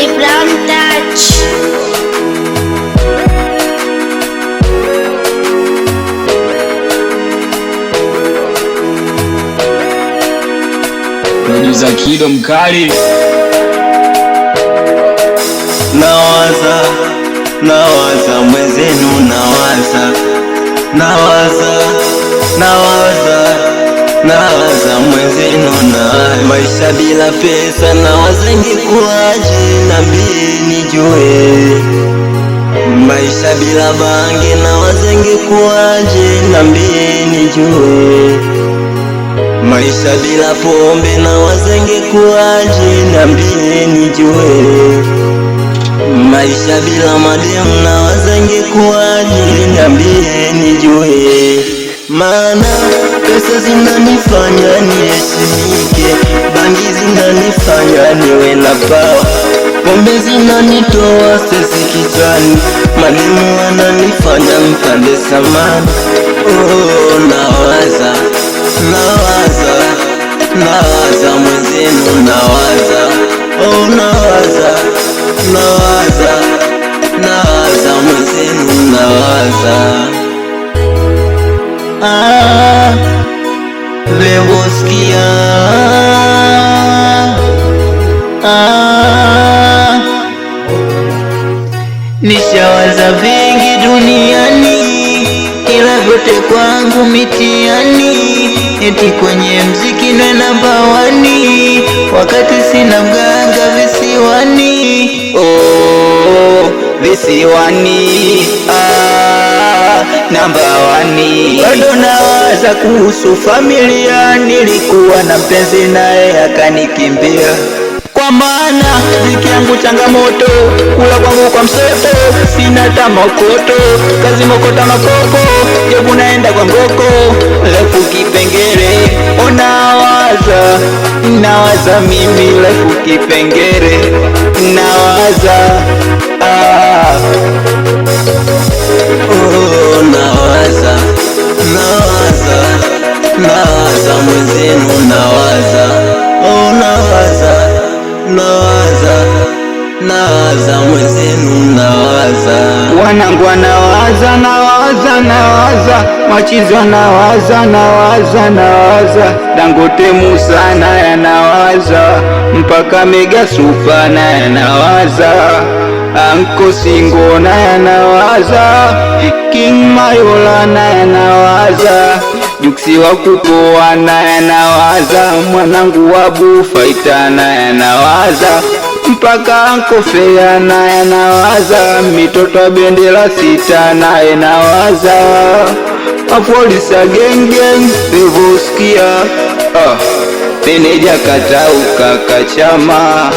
The Brown Touch. Producer Kido mkali. Nawaza mwenzenu, nawaza mwenzenu, maisha bila pesa, nawaza ingekuwaje, niambie nijue. Maisha bila bangi, nawaza ingekuwaje, niambie nijue. Maisha bila pombe, nawaza ingekuwaje, niambie nijue. Maisha bila mademu, nawaza ingekuwaje, niambie nijue. Maana pesa zinanifanya niheshimike, bangi zinanifanya niwe na power, pombe zinanitoa stress kichwani, mademu wananifanya mpande samani. Nawaza mwenzenu, nawaza mwenzenu, Lewoskia nishawaza vingi duniani, ila vyote kwangu mitiani. Eti kwenye mziki nwe namba wani, wakati sina mganga visiwani. Visiwani, namba wani. Bado nawaza kuhusu familia, nilikuwa na mpenzi naye akanikimbia. Kwa maana ziki yangu changamoto, kula kwangu kwa msoto, sina tamokoto, kazi mokota makoko, jobu naenda kwa ngoko, lefu kipengere. Nawaza mimi lefu kipengere, nawaza mwenzenu, nawaza mwenzenu, wanangu nawaza machizo, nawaza Dangote Musa naye nawaza, mpaka Mega Super naye nawaza, Anko Singo naye nawaza, King Mayola naye nawaza, Juksi wa kupoa naye nawaza, mwanangu wa Bufaita naye nawaza, mpaka Anko Fea naye nawaza, mitoto Bendera Sita naye nawaza, Apolisa geng Lewoskia, meneja Katauka Kachama.